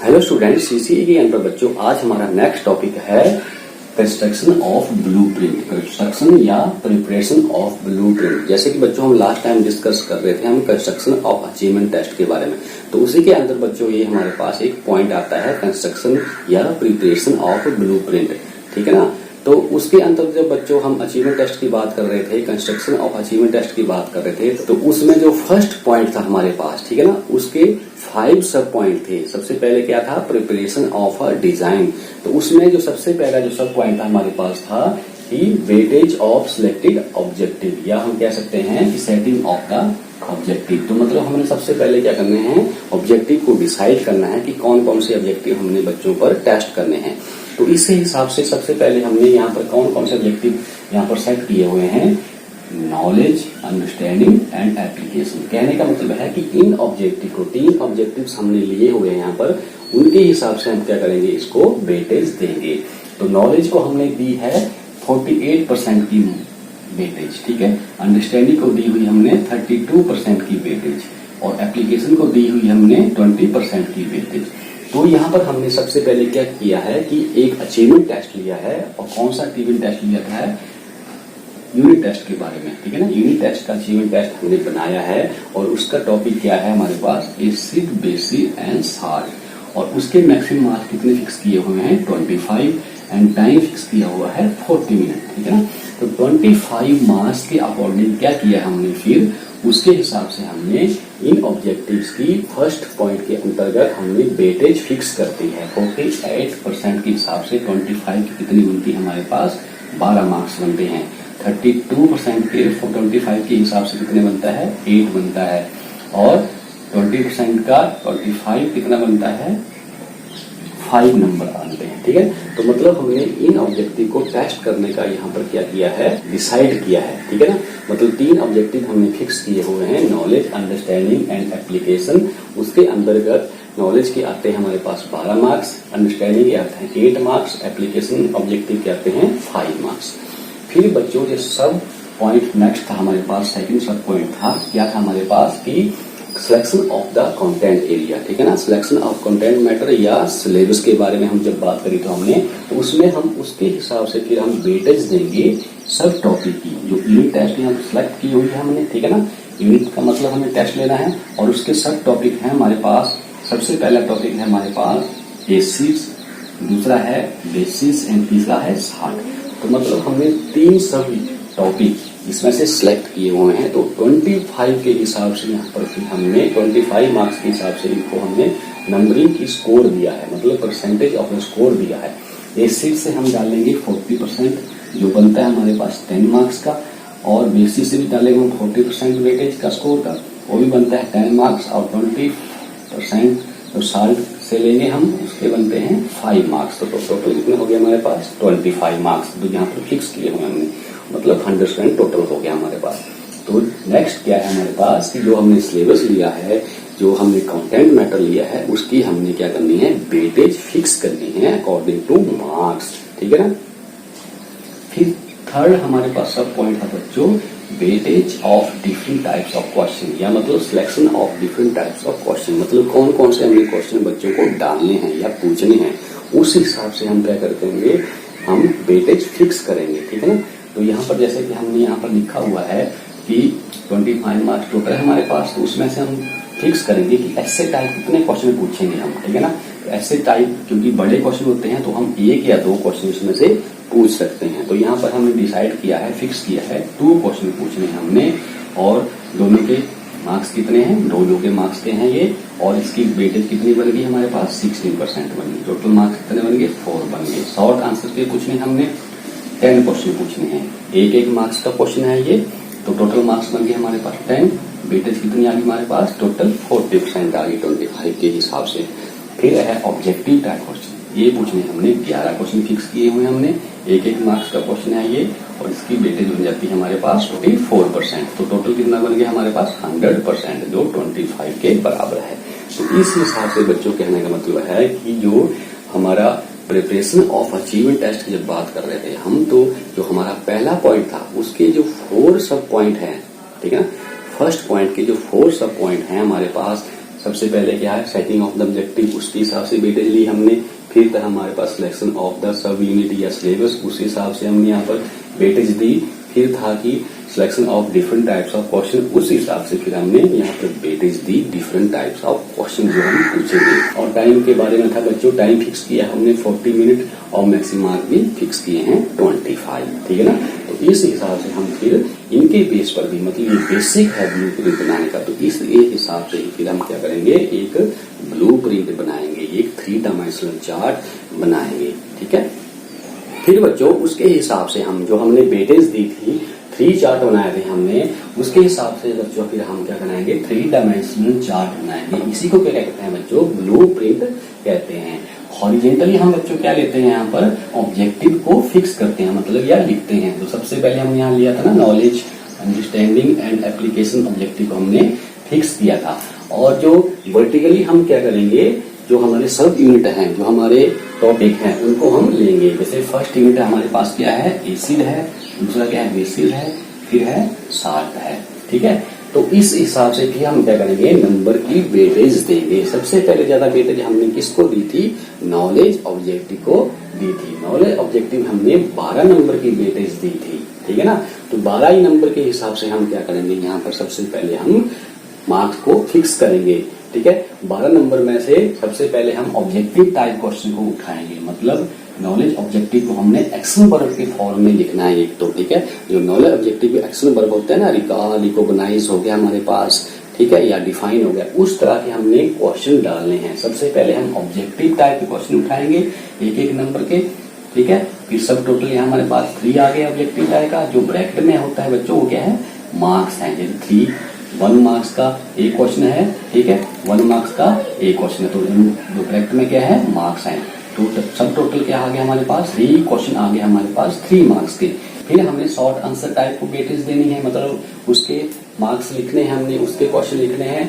Hello students, CCE के अंदर बच्चों आज हमारा नेक्स्ट टॉपिक है कंस्ट्रक्शन ऑफ ब्लूप्रिंट। कंस्ट्रक्शन या प्रिपरेशन ऑफ ब्लूप्रिंट। जैसे कि बच्चों हम लास्ट टाइम डिस्कस कर रहे थे हम कंस्ट्रक्शन ऑफ अचीवमेंट टेस्ट के बारे में, तो उसी के अंदर बच्चों ये हमारे पास एक पॉइंट आता है कंस्ट्रक्शन या प्रिपरेशन ऑफ ब्लूप्रिंट। ठीक है ना। तो उसके अंदर जब बच्चों हम अचीवमेंट टेस्ट की बात कर रहे थे, कंस्ट्रक्शन ऑफ अचीवमेंट टेस्ट की बात कर रहे थे, तो उसमें जो फर्स्ट पॉइंट था हमारे पास, ठीक है ना, उसके 5 सब पॉइंट थे। सबसे पहले क्या था? Preparation of a design. तो उसमें जो सबसे पहला जो सब पॉइंट था हमारे पास था कि वेटेज ऑफ सिलेक्टेड ऑब्जेक्टिव, या हम कह सकते हैं कि सेटिंग ऑफ द ऑब्जेक्टिव। तो मतलब हमने सबसे पहले क्या करने हैं, ऑब्जेक्टिव को डिसाइड करना है कि कौन कौन से ऑब्जेक्टिव हमने बच्चों पर टेस्ट करने हैं। तो इसी हिसाब से सबसे पहले हमने यहाँ पर कौन कौन से ऑब्जेक्टिव यहाँ पर सेट किए हुए हैं, नॉलेज, अंडरस्टैंडिंग एंड एप्लीकेशन। कहने का मतलब है कि इन ऑब्जेक्टिव को, 3 ऑब्जेक्टिव्स हमने लिए हुए हैं यहाँ पर, उनके हिसाब से हम क्या करेंगे, इसको वेटेज देंगे। तो नॉलेज को हमने दी है 48% की वेटेज, ठीक है। अंडरस्टैंडिंग को दी हुई हमने 32% की वेटेज, और एप्लीकेशन को दी हुई हमने 20% की वेटेज। तो यहाँ पर हमने सबसे पहले क्या किया है कि एक अचीवमेंट टेस्ट लिया है, और कौन सा अचीवमेंट टेस्ट लिया था है, यूनिट टेस्ट के बारे में, ठीक है ना। यूनिट टेस्ट का अचीवमेंट टेस्ट हमने बनाया है, और उसका टॉपिक क्या है हमारे पास, एसिड, बेसिक एंड साल्ट। और उसके मैक्सिमम मार्क्स कितने फिक्स किए हुए हैं, 25, एंड टाइम फिक्स किया हुआ है 40 मिनट, ठीक है ना। तो 25 मार्क्स के अकॉर्डिंग क्या किया हमने, फिर उसके हिसाब से हमने इन ऑब्जेक्टिव्स की फर्स्ट पॉइंट के अंतर्गत हमने वेटेज फिक्स कर दी है। 48% के हिसाब से 25 की कितनी बनती है हमारे पास, 12 मार्क्स बनते हैं। 32% के 25 के हिसाब से कितने बनता है, 8 बनता है। और 20% का 25 कितना बनता है, 5 नंबर आते हैं, ठीक है। तो मतलब हमने इन ऑब्जेक्टिव को टेस्ट करने का यहाँ पर क्या किया है, डिसाइड किया है, ठीक है ना। मतलब 3 ऑब्जेक्टिव हमने फिक्स किए हुए हैं, नॉलेज, अंडरस्टैंडिंग एंड एप्लीकेशन। उसके अंतर्गत नॉलेज के आते हैं हमारे पास 12 मार्क्स, अंडरस्टैंडिंग के आते हैं 8 मार्क्स, एप्लीकेशन ऑब्जेक्टिव के आते हैं 5 मार्क्स। फिर बच्चों जो सब पॉइंट नेक्स्ट था हमारे पास, सेकंड सब पॉइंट था, क्या था हमारे पास कि selection of the content area, ठीक है ना। सिलेक्शन ऑफ कंटेंट मैटर या सिलेबस के बारे में हम जब बात करी तो हमने, तो उसमें हम उसके हिसाब से फिर हम वेटेज देंगे सब टॉपिक की। जो यूनिट टेस्ट यहाँ सिलेक्ट की हुई है हमने, ठीक है ना। यूनिट का मतलब हमें टेस्ट लेना है, और उसके सब टॉपिक है हमारे पास। सबसे पहला टॉपिक है हमारे पास एसिड्स, दूसरा है बेसिस एंड तीसरा है साल्ट। तो मतलब हमने 3 सब टॉपिक इसमें से सिलेक्ट किए हुए हैं। तो 25 के हिसाब से यहाँ पर फिर हमने 25 मार्क्स के हिसाब से इनको हमने नंबरिंग की स्कोर दिया है, मतलब परसेंटेज ऑफ स्कोर दिया है। एसिड से हम डालेंगे 40%, जो बनता है हमारे पास 10 मार्क्स का, और बेसिस से भी डालेंगे हम 40% वेटेज का स्कोर का, वो भी बनता है 10 मार्क्स, और 20% तो साल्ट से लेंगे हम, उसके बनते हैं 5 मार्क्स। तो टोटल कितने हो गए हमारे पास, 25 मार्क्स, तो यहाँ पर फिक्स किए हुए हमने, मतलब 100% टोटल हो गया हमारे पास। तो नेक्स्ट क्या है हमारे पास कि जो हमने सिलेबस लिया है, जो हमने कंटेंट मैटर लिया है, उसकी हमने क्या करनी है, वेटेज फिक्स करनी है अकॉर्डिंग टू मार्क्स, ठीक है ना। फिर थर्ड हमारे पास सब पॉइंट है बच्चों, weightage of different types of question, या मतलब selection of different types of question. मतलब कौन कौन से हमने क्वेश्चन बच्चों को डालने हैं या पूछने हैं, उस हिसाब से हम क्या करेंगे, हम वेटेज फिक्स करेंगे, ठीक है ना। तो यहाँ पर जैसे कि हमने यहाँ पर लिखा हुआ है कि 25 मार्क्स टोटल है हमारे पास, तो उसमें से हम फिक्स करेंगे कि ऐसे टाइप कितने क्वेश्चन पूछेंगे हम, ठीक है ना। तो ऐसे टाइप क्योंकि बड़े क्वेश्चन होते हैं, तो हम 1 या 2 क्वेश्चन इसमें से पूछ सकते हैं। तो यहाँ पर हमने डिसाइड किया है, फिक्स किया है 2 क्वेश्चन पूछने हैं हमने, और दोनों के मार्क्स कितने हैं, 2 के मार्क्स के हैं ये, और इसकी वेटेज कितनी बन गई हमारे पास, 16% बन गई। टोटल मार्क्स कितने बन गए, 4 बन गए। शॉर्ट आंसर के पूछने हमने 10 क्वेश्चन पूछने हैं, 1 मार्क्स का क्वेश्चन है ये, तो टोटल मार्क्स बन गए हमारे पास 10। वेटेज कितनी आ गई हमारे पास, टोटल 40% आ गई 25 के हिसाब से। फिर है ऑब्जेक्टिव टाइप क्वेश्चन, ये पूछने हमने 11 क्वेश्चन फिक्स किए हुए हमने, 1 मार्क्स का क्वेश्चन है ये, और इसकी वेटेज बन जाती है हमारे पास 44%। तो टोटल कितना बन गया हमारे पास, 100%, जो 25 के बराबर है। तो इस हिसाब से बच्चों कहने का मतलब है कि जो हमारा प्रिपरेशन ऑफ अचीवमेंट टेस्ट की जब बात कर रहे थे हम, तो जो हमारा पहला पॉइंट था उसके जो 4 सब पॉइंट हैं, ठीक है ना। फर्स्ट पॉइंट के जो 4 सब पॉइंट हैं हमारे पास, सबसे पहले क्या है, सेटिंग ऑफ द ऑब्जेक्टिव, उसके हिसाब से वेटेज ली हमने। फिर था हमारे पास selection of the subunit or syllabus, उस हिसाब से हमने यहाँ पर वेटेज दी। फिर था कि selection of different types of question, उस हिसाब से फिर हमने यहाँ पर weightage the different types of question जो हम पूछेंगे। और टाइम के बारे में था बच्चों, टाइम फिक्स किया हमने 40 मिनट और मैक्सिमम मार्क भी फिक्स किए हैं 25, ठीक है ना। तो इस हिसाब से हम फिर इनके बेस पर भी, मतलब ये बेसिक है ब्लूप्रिंट बनाने का, तो इस हिसाब से ही फिर हम क्या करेंगे, एक ब्लूप्रिंट बनाएंगे, एक 3 डायमेंशनल चार्ट बनाएंगे, ठीक है। फिर बच्चों उसके हिसाब से हम जो हमने वेटेज दी थी, 3 चार्ट बनाए थे हमने, उसके हिसाब से बच्चों फिर हम क्या बनाएंगे, 3 डायमेंशनल चार्ट बनाएंगे। इसी को क्या कहते हैं बच्चों, ब्लूप्रिंट कहते हैं। हॉरिजेंटली हम बच्चों क्या लेते हैं, यहाँ पर ऑब्जेक्टिव को फिक्स करते हैं, मतलब या लिखते हैं। तो सबसे पहले हमने यहाँ लिया था ना, knowledge, understanding and application objective को हमने फिक्स किया था। और जो वर्टिकली हम क्या करेंगे, जो हमारे सब यूनिट हैं, जो हमारे टॉपिक हैं, उनको हम लेंगे। जैसे फर्स्ट यूनिट हमारे पास क्या है, एसिड है, दूसरा क्या है, बेसिस है, फिर है साल्ट है, ठीक है। तो इस हिसाब से भी हम क्या करेंगे, नंबर की वेटेज देंगे। सबसे पहले ज्यादा वेटेज हमने किसको दी थी, नॉलेज ऑब्जेक्टिव को दी थी। नॉलेज ऑब्जेक्टिव हमने 12 नंबर की वेटेज दी थी, ठीक है ना। तो 12 ही नंबर के हिसाब से हम क्या करेंगे, यहाँ पर सबसे पहले हम मार्क्स को फिक्स करेंगे, ठीक है। 12 नंबर में से सबसे पहले हम ऑब्जेक्टिव टाइप क्वेश्चन को उठाएंगे, मतलब नॉलेज ऑब्जेक्टिव को हमने एक्शन वर्ब के फॉर्म में लिखना है एक, तो ठीक है। जो नॉलेज ऑब्जेक्टिव एक्शन वर्ब होता है ना, रिकॉल, रिकॉग्नाइज हो गया हमारे पास, ठीक है, या डिफाइन हो गया, उस तरह के हमने क्वेश्चन डालने हैं। सबसे पहले हम ऑब्जेक्टिव टाइप के क्वेश्चन उठाएंगे, एक नंबर के, ठीक है। फिर सब टोटल यहाँ हमारे पास 3 आ गए ऑब्जेक्टिव टाइप का। जो ब्रैकेट में होता है बच्चों वो क्या है, मार्क्स है। जैसे 3 1 मार्क्स का एक क्वेश्चन है, ठीक है, 1 मार्क्स का एक क्वेश्चन है, तो जो ब्रैकेट में क्या है, मार्क्स है। तो सब टोटल क्या आ गया हमारे पास, 3 क्वेश्चन आ गए हमारे पास 3 मार्क्स के। फिर हमने शॉर्ट आंसर टाइप को वेटेज देनी है, मतलब उसके मार्क्स लिखने हैं हमने, उसके क्वेश्चन लिखने हैं।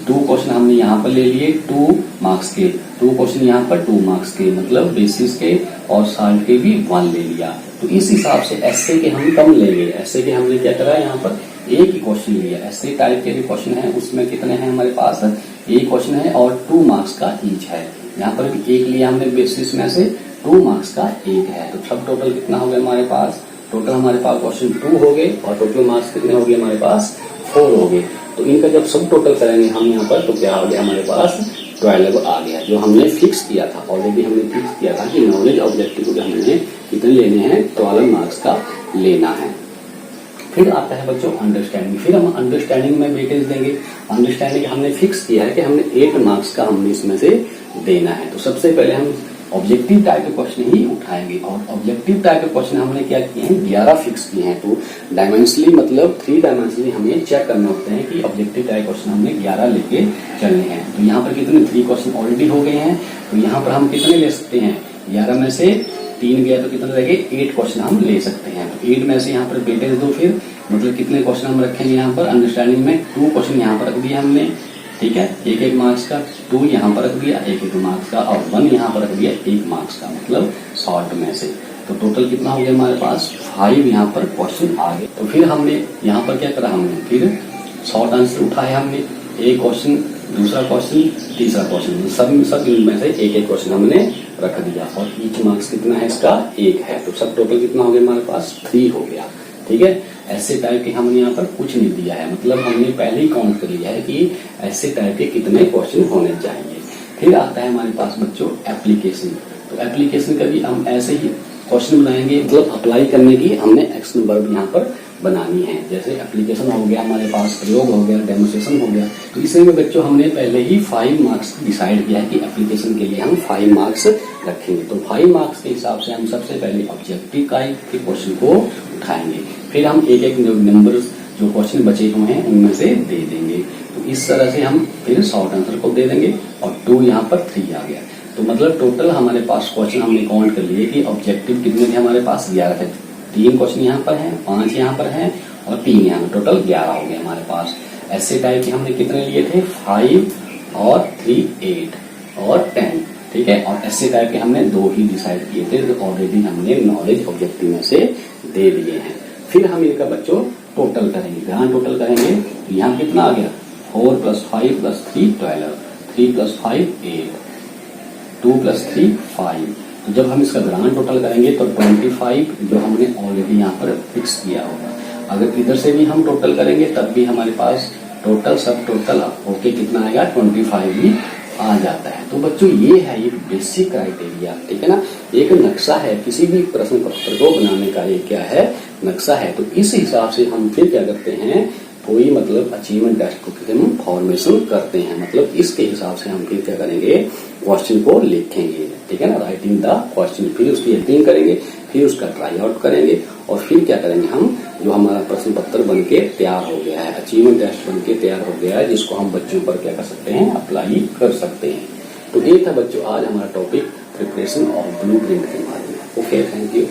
2 क्वेश्चन हमने यहाँ पर ले लिए 2 मार्क्स के, 2 क्वेश्चन यहाँ पर 2 मार्क्स के, मतलब बेसिस के और साल्ट के भी 1 ले लिया। तो इस हिसाब से एसए के हम कम लेंगे। एसए के हमने क्या करा, यहाँ पर एक ही क्वेश्चन लिया। एसए टाइप के भी क्वेश्चन है, उसमें कितने हैं हमारे पास, एक क्वेश्चन है और 2 मार्क्स का ईच है। यहाँ पर भी एक लिया हमने बेसिस में से, 2 मार्क्स का एक है। तो सब टोटल कितना हो गया हमारे पास, टोटल हमारे पास क्वेश्चन 2 हो गए और टोटल मार्क्स कितने हो गए हमारे पास, 4 हो गए। तो इनका जब सब टोटल करेंगे हम यहाँ पर, तो क्या आ गया हमारे पास, 12 आ गया, जो हमने फिक्स किया था। ऑलरेडी हमने फिक्स किया था कि नॉलेज ऑब्जेक्टिव को हमने कितने लेने हैं, 12 मार्क्स का लेना है। फिर आता है बच्चों अंडरस्टैंडिंग। फिर हम अंडरस्टैंडिंग में वेटेज देंगे। अंडरस्टैंडिंग हमने फिक्स किया है कि हमने 8 मार्क्स का हमने इसमें से देना है। तो सबसे पहले हम ऑब्जेक्टिव टाइप के क्वेश्चन ही उठाएंगे, और ऑब्जेक्टिव टाइप के क्वेश्चन हमने क्या किए हैं, 11 फिक्स किए हैं। तो डायमेंशनली, मतलब 3 डायमेंशनली हमें चेक करना होते हैं कि ऑब्जेक्टिव टाइप क्वेश्चन हमने 11 लेके चलने हैं। तो यहाँ पर कितने 3 क्वेश्चन ऑलरेडी हो गए हैं, तो यहाँ पर हम कितने ले सकते हैं, 11 में से 3 गया तो कितने लगे, 8 क्वेश्चन हम ले सकते हैं। तो 8 में से यहाँ पर वेटेज दो, फिर मतलब कितने क्वेश्चन हम रखेंगे यहाँ पर अंडरस्टैंडिंग में, 2 क्वेश्चन यहाँ पर रख दिया हमने, ठीक है, 1 मार्क्स का, 2 यहाँ पर रख दिया 1 मार्क्स का, और 1 यहाँ पर रख दिया 1 मार्क्स का, मतलब शॉर्ट में से। तो टोटल कितना हो गया हमारे पास, 5 यहाँ पर क्वेश्चन आ गए। तो फिर हमने यहाँ पर क्या करा, हमने फिर शॉर्ट आंसर उठाया हमने, एक क्वेश्चन, दूसरा क्वेश्चन, तीसरा क्वेश्चन, सब इनमें से एक क्वेश्चन हमने रख दिया, और ईच मार्क्स कितना है इसका, 1 है। तो सब टोटल कितना हो गया हमारे पास, 3 हो गया, ठीक है। ऐसे टाइप के हमने यहाँ पर कुछ नहीं दिया है, मतलब हमने पहले ही काउंट कर लिया है कि ऐसे टाइप के कितने क्वेश्चन होने चाहिए। फिर आता है हमारे पास बच्चों एप्लीकेशन। तो एप्लीकेशन का भी हम ऐसे ही क्वेश्चन बनाएंगे, मतलब अप्लाई करने की हमने एक्शन वर्ब यहाँ पर बनानी है। जैसे एप्लीकेशन हो गया हमारे पास, प्रयोग हो गया, डेमोन्स्ट्रेशन हो गया। तो इसमें बच्चों हमने पहले ही 5 मार्क्स डिसाइड किया है कि एप्लीकेशन के लिए हम 5 मार्क्स रखेंगे। तो 5 मार्क्स के हिसाब से हम सबसे पहले ऑब्जेक्टिव टाइप के क्वेश्चन को उठाएंगे, फिर हम एक नंबर जो क्वेश्चन बचे हुए हैं उनमें से दे देंगे। तो इस तरह से हम फिर शॉर्ट आंसर को दे देंगे, और 2 यहाँ पर 3 आ गया। तो मतलब टोटल हमारे पास क्वेश्चन हमने काउंट कर लिए कि ऑब्जेक्टिव कितने थे हमारे पास, 11 थे। 3 क्वेश्चन यहाँ पर हैं, 5 यहाँ पर हैं, और 3 यहाँ पर, टोटल 11 हो गए हमारे पास। ऐसे टाइप के हमने कितने लिए थे, 5 और 3 8 और 10, ठीक है। और ऐसे टाइप के हमने 2 ही डिसाइड किए थे, जो ऑलरेडी हमने नॉलेज ऑब्जेक्टिव में से दे दिए हैं। फिर हम इनका बच्चों टोटल करेंगे, जहां टोटल करेंगे तो यहाँ कितना आ गया 4 + 5 + 3 12, 3 + 5 8, 2 + 3 5। तो जब हम इसका ग्रांड टोटल करेंगे तो 25 जो हमने ऑलरेडी यहाँ पर फिक्स किया होगा। अगर इधर से भी हम टोटल करेंगे तब भी हमारे पास टोटल सब टोटल होके कितना आएगा, 25 ही आ जाता है। तो बच्चों ये है एक बेसिक क्राइटेरिया, ठीक है ना, एक नक्शा है किसी भी प्रश्न पत्र को बनाने का, ये क्या है, नक्शा है। तो इस हिसाब से हम फिर क्या करते हैं, कोई मतलब अचीवमेंट टेस्ट को हम फॉर्मेशन करते हैं, मतलब इसके हिसाब से हम फिर क्या करेंगे, क्वेश्चन को लिखेंगे, ठीक है ना, राइटिंग द क्वेश्चन, फिर उसकी एडिटिंग करेंगे, फिर उसका ट्राई आउट करेंगे और फिर क्या करेंगे हम, जो हमारा प्रश्न पत्र बनके तैयार हो गया है, अचीवमेंट टेस्ट बनके तैयार हो गया है, जिसको हम बच्चों पर क्या कर सकते हैं, अप्लाई कर सकते हैं। तो ये था बच्चों आज हमारा टॉपिक प्रिपरेशन ऑफ ब्लूप्रिंट के बारे में। Okay, thank you.